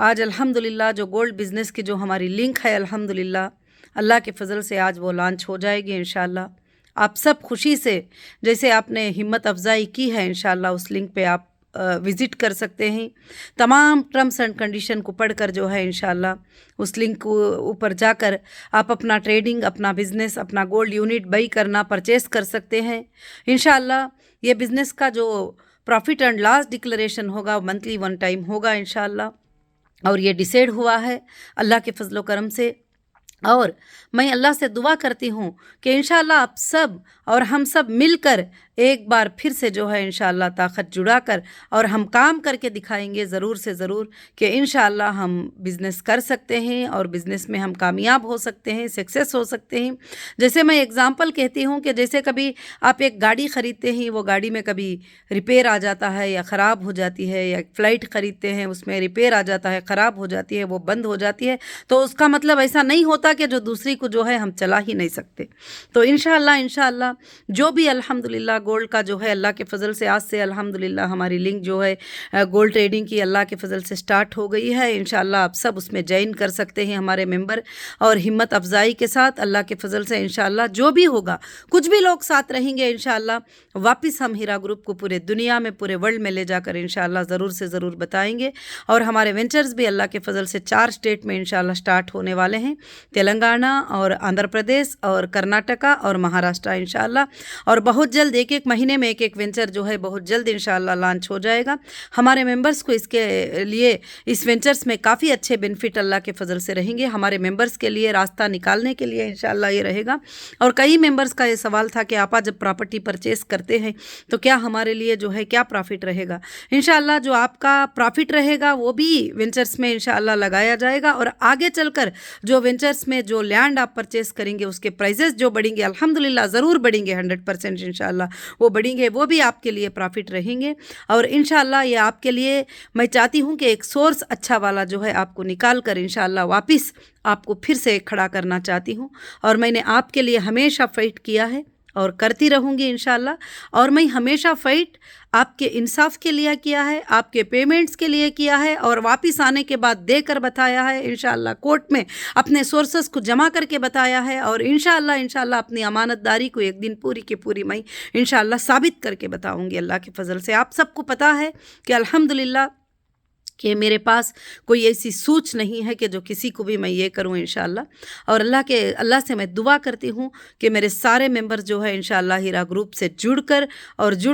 آج الحمدللہ جو گولڈ بزنس کی جو ہماری لنک ہے الحمدللہ اللہ کے فضل سے آج وہ لانچ ہو جائے گی انشاءاللہ۔ آپ سب خوشی سے جیسے آپ نے ہمت افزائی کی ہے انشاءاللہ اس لنک پہ آپ وزٹ کر سکتے ہیں۔ تمام ٹرمس اینڈ کنڈیشن کو پڑھ کر جو ہے انشاءاللہ اس لنک کو اوپر جا کر آپ اپنا ٹریڈنگ، اپنا بزنس، اپنا گولڈ یونٹ بائی کرنا، پرچیز کر سکتے ہیں انشاءاللہ۔ یہ بزنس کا جو پروفٹ اینڈ لاس ڈکلریشن ہوگا منتھلی 1 ٹائم ہوگا انشاءاللہ، اور یہ ڈیسائیڈ ہوا ہے اللہ کے فضل و کرم سے۔ اور میں اللہ سے دعا کرتی ہوں کہ انشاءاللہ آپ سب اور ہم سب مل کر ایک بار پھر سے جو ہے انشاءاللہ طاقت جڑا کر اور ہم کام کر کے دکھائیں گے ضرور سے ضرور کہ انشاءاللہ ہم بزنس کر سکتے ہیں اور بزنس میں ہم کامیاب ہو سکتے ہیں، سکسیس ہو سکتے ہیں۔ جیسے میں ایگزامپل کہتی ہوں کہ جیسے کبھی آپ ایک گاڑی خریدتے ہیں، وہ گاڑی میں کبھی ریپیئر آ جاتا ہے یا خراب ہو جاتی ہے، یا ایک فلائٹ خریدتے ہیں اس میں ریپیئر آ جاتا ہے، خراب ہو جاتی ہے، وہ بند ہو جاتی ہے، تو اس کا مطلب ایسا نہیں ہوتا کہ جو دوسری کو جو ہے ہم چلا ہی نہیں سکتے۔ تو انشاءاللہ جو بھی الحمدللہ گولڈ کا جو ہے اللہ کے فضل سے آج سے الحمدللہ ہماری لنک جو ہے گولڈ ٹریڈنگ کی اللہ کے فضل سے سٹارٹ ہو گئی ہے۔ انشاءاللہ آپ سب اس میں جوائن کر سکتے ہیں ہمارے ممبر، اور ہمت افزائی کے ساتھ اللہ کے فضل سے انشاءاللہ جو بھی ہوگا، کچھ بھی لوگ ساتھ رہیں گے انشاءاللہ، واپس ہم ہیرا گروپ کو پورے دنیا میں، پورے ورلڈ میں لے جا کر انشاءاللہ ضرور سے ضرور بتائیں گے۔ اور ہمارے وینچرز بھی اللہ کے فضل سے 4 اسٹیٹ میں انشاءاللہ سٹارٹ ہونے والے ہیں، تلنگانہ اور آندھرا پردیش اور کرناٹکا اور مہاراشٹر انشاءاللہ، اور بہت جلد ایک مہینے میں ایک وینچر جو ہے بہت جلد انشاءاللہ لانچ ہو جائے گا۔ ہمارے ممبرز کو اس کے لیے اس وینچرز میں کافی اچھے بینیفٹ اللہ کے فضل سے رہیں گے۔ ہمارے ممبرز کے لیے راستہ نکالنے کے لیے انشاءاللہ یہ رہے گا۔ اور کئی ممبرز کا یہ سوال تھا کہ آپا جب پراپرٹی پرچیز کرتے ہیں تو کیا ہمارے لیے جو ہے کیا پرافٹ رہے گا؟ انشاءاللہ جو آپ کا پرافٹ رہے گا وہ بھی وینچرز میں انشاءاللہ لگایا جائے گا، اور آگے چل کر جو وینچرز میں جو لینڈ آپ پرچیز کریں گے اس کے پرائزز جو بڑھیں گے الحمدللہ ضرور بڑھیں گے، 100% انشاءاللہ وہ بڑھیں گے، وہ بھی آپ کے لیے پرافٹ رہیں گے۔ اور انشاءاللہ یہ آپ کے لیے میں چاہتی ہوں کہ ایک سورس اچھا والا جو ہے آپ کو نکال کر انشاءاللہ واپس آپ کو پھر سے کھڑا کرنا چاہتی ہوں، اور میں نے آپ کے لیے ہمیشہ فائٹ کیا ہے اور کرتی رہوں گی انشاءاللہ۔ اور میں ہمیشہ فائٹ آپ کے انصاف کے لیے کیا ہے، آپ کے پیمنٹس کے لیے کیا ہے، اور واپس آنے کے بعد دے کر بتایا ہے انشاءاللہ، کورٹ میں اپنے سورسز کو جمع کر کے بتایا ہے، اور انشاءاللہ اپنی امانت داری کو ایک دن پوری کی پوری میں انشاءاللہ ثابت کر کے بتاؤں گی اللہ کے فضل سے۔ آپ سب کو پتہ ہے کہ الحمدللہ کہ میرے پاس کوئی ایسی سوچ نہیں ہے کہ جو کسی کو بھی میں یہ کروں انشاءاللہ۔ اور اللہ سے میں دعا کرتی ہوں کہ میرے سارے ممبر جو ہے انشاءاللہ ہیرا گروپ سے جڑ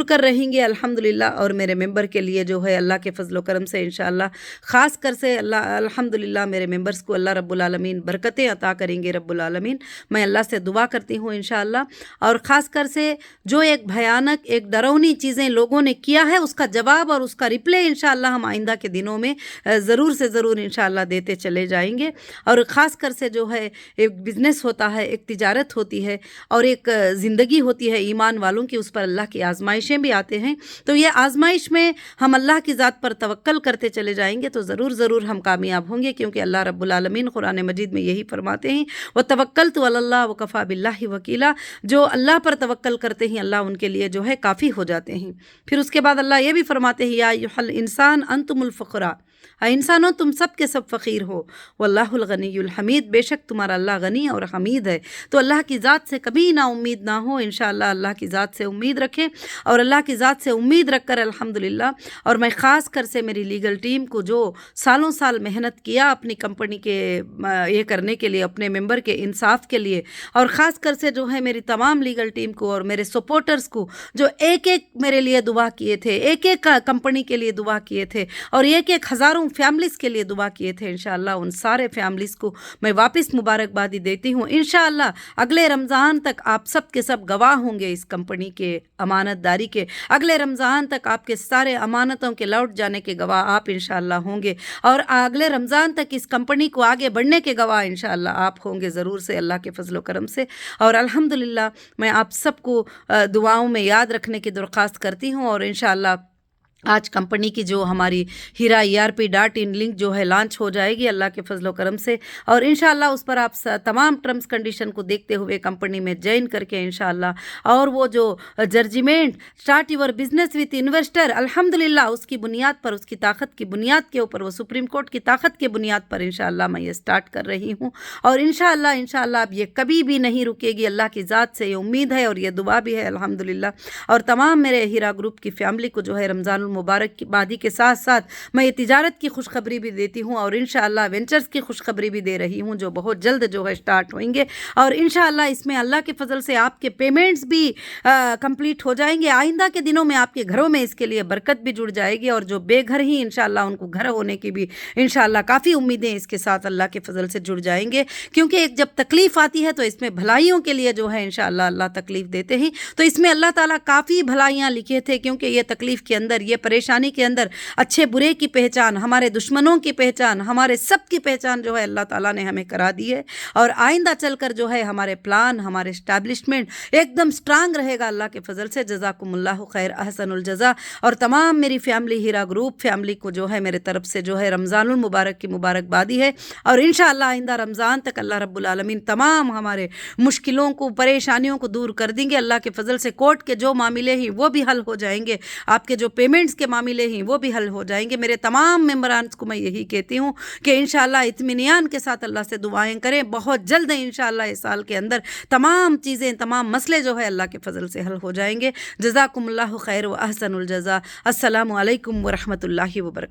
کر رہیں گے الحمدللہ، اور میرے ممبر کے لیے جو ہے اللہ کے فضل و کرم سے انشاءاللہ خاص کر سے الحمدللہ میرے ممبرز کو اللہ رب العالمین برکتیں عطا کریں گے رب العالمین۔ میں اللہ سے دعا کرتی ہوں انشاءاللہ، اور خاص کر سے جو ایک بھیانک ایک ڈراؤنی چیزیں لوگوں نے کیا ہے اس کا جواب اور اس کا ریپلے انشاءاللہ ہم آئندہ کے دنوں میں ضرور سے ضرور انشاءاللہ دیتے چلے جائیں گے۔ اور خاص کر سے جو ہے ایک بزنس ہوتا ہے، ایک تجارت ہوتی ہے، اور ایک زندگی ہوتی ہے ایمان والوں کی، اس پر اللہ کی آزمائشیں بھی آتے ہیں، تو یہ آزمائش میں ہم اللہ کی ذات پر توکل کرتے چلے جائیں گے تو ضرور ہم کامیاب ہوں گے، کیونکہ اللہ رب العالمین قرآن مجید میں یہی فرماتے ہیں وَتَوَكَّلْتُ عَلَى اللَّهِ وَكَفَى بِاللَّهِ وَكِيلًا، جو اللہ پر توکل کرتے ہیں اللہ ان کے لیے جو ہے کافی ہو جاتے ہیں۔ پھر اس کے بعد اللہ یہ بھی فرماتے ہیں یا ایھا الانسان انتم الفقراء، اے انسانوں تم سب کے سب فقیر ہو، واللہ الغنی الحمید، بے شک تمہارا اللہ غنی اور حمید ہے۔ تو اللہ کی ذات سے کبھی نا امید نہ ہو، انشاءاللہ اللہ کی ذات سے امید رکھیں، اور اللہ کی ذات سے امید رکھ کر الحمدللہ۔ اور میں خاص کر سے میری لیگل ٹیم کو جو سالوں سال محنت کیا اپنی کمپنی کے یہ کرنے کے لیے، اپنے ممبر کے انصاف کے لیے، اور خاص کر سے جو ہے میری تمام لیگل ٹیم کو اور میرے سپورٹرز کو جو ایک میرے لیے دعا کیے تھے، ایک کمپنی کے لیے دعا کیے تھے، اور ایک ہزاروں فیملیز کے لیے دعا کیے تھے، انشاءاللہ ان سارے فیملیز کو میں واپس مبارکبادی دیتی ہوں۔ انشاءاللہ اگلے رمضان تک آپ سب کے سب گواہ ہوں گے اس کمپنی کے امانت داری کے، اگلے رمضان تک آپ کے سارے امانتوں کے لوٹ جانے کے گواہ آپ انشاءاللہ ہوں گے، اور اگلے رمضان تک اس کمپنی کو آگے بڑھنے کے گواہ انشاءاللہ آپ ہوں گے ضرور سے اللہ کے فضل و کرم سے۔ اور الحمدللہ میں آپ سب کو دعاؤں میں یاد رکھنے کی درخواست کرتی ہوں، اور انشاءاللہ آج کمپنی کی جو ہماری ہیرا ERP.in لنک جو ہے لانچ ہو جائے گی اللہ کے فضل و کرم سے، اور انشاءاللہ اس پر آپ تمام ٹرمز کنڈیشن کو دیکھتے ہوئے کمپنی میں جوائن کر کے انشاءاللہ، اور وہ جو جرجمنٹ start your business with investor, الحمدللہ اس کی بنیاد پر، اس کی طاقت کی بنیاد کے اوپر، وہ سپریم کورٹ کی طاقت کی بنیاد پر انشاءاللہ میں یہ اسٹارٹ کر رہی ہوں، اور انشاءاللہ اب یہ کبھی بھی نہیں رکے گی، اللہ کی ذات سے یہ امید ہے اور یہ دعا بھی ہے الحمدللہ۔ اور تمام میرے ہیرا گروپ کی فیملی کو جو ہے رمضان مبارک کی بادی کے ساتھ ساتھ میں یہ تجارت کی خوشخبری بھی دیتی ہوں، اور انشاءاللہ وینچرز کی خوشخبری بھی دے رہی ہوں جو بہت جلد جو ہے سٹارٹ ہوئیں گے، اور انشاءاللہ اس میں اللہ کے فضل سے آپ کے پیمنٹس بھی کمپلیٹ ہو جائیں گے۔ آئندہ کے دنوں میں آپ کے گھروں میں اس کے لیے برکت بھی جڑ جائے گی، اور جو بے گھر ہی انشاءاللہ ان کو گھر ہونے کی بھی انشاءاللہ کافی امیدیں اس کے ساتھ اللہ کے فضل سے جڑ جائیں گے، کیونکہ ایک جب تکلیف آتی ہے تو اس میں بھلائیوں کے لیے جو ہے انشاءاللہ اللہ تکلیف دیتے ہیں، تو اس میں اللہ تعالیٰ کافی بھلائیاں لکھے تھے، کیونکہ یہ تکلیف کے اندر، یہ پریشانی کے اندر اچھے برے کی پہچان، ہمارے دشمنوں کی پہچان، ہمارے سب کی پہچان جو ہے اللہ تعالیٰ نے ہمیں کرا دی ہے، اور آئندہ چل کر جو ہے ہمارے پلان، ہمارے اسٹیبلشمنٹ ایک دم سٹرانگ رہے گا اللہ کے فضل سے۔ جزاکم اللہ خیر، احسن الجزا، اور تمام میری فیملی ہیرا گروپ فیملی کو جو ہے میرے طرف سے جو ہے رمضان المبارک کی مبارکبادی ہے، اور انشاءاللہ آئندہ رمضان تک اللہ رب العالمین تمام ہمارے مشکلوں کو، پریشانیوں کو دور کر دیں گے اللہ کے فضل سے۔ کورٹ کے جو معاملے ہیں وہ بھی حل ہو جائیں گے، آپ کے جو پیمنٹس کے معاملے ہیں وہ بھی حل ہو جائیں گے۔ میرے تمام ممبرانس کو میں یہی کہتی ہوں کہ انشاءاللہ اطمینان کے ساتھ اللہ سے دعائیں کریں، بہت جلد انشاءاللہ اس سال کے اندر تمام چیزیں، تمام مسئلے جو ہے اللہ کے فضل سے حل ہو جائیں گے۔ جزاکم اللہ خیر و احسن الجزا۔ السلام علیکم ورحمۃ اللہ وبرکاتہ۔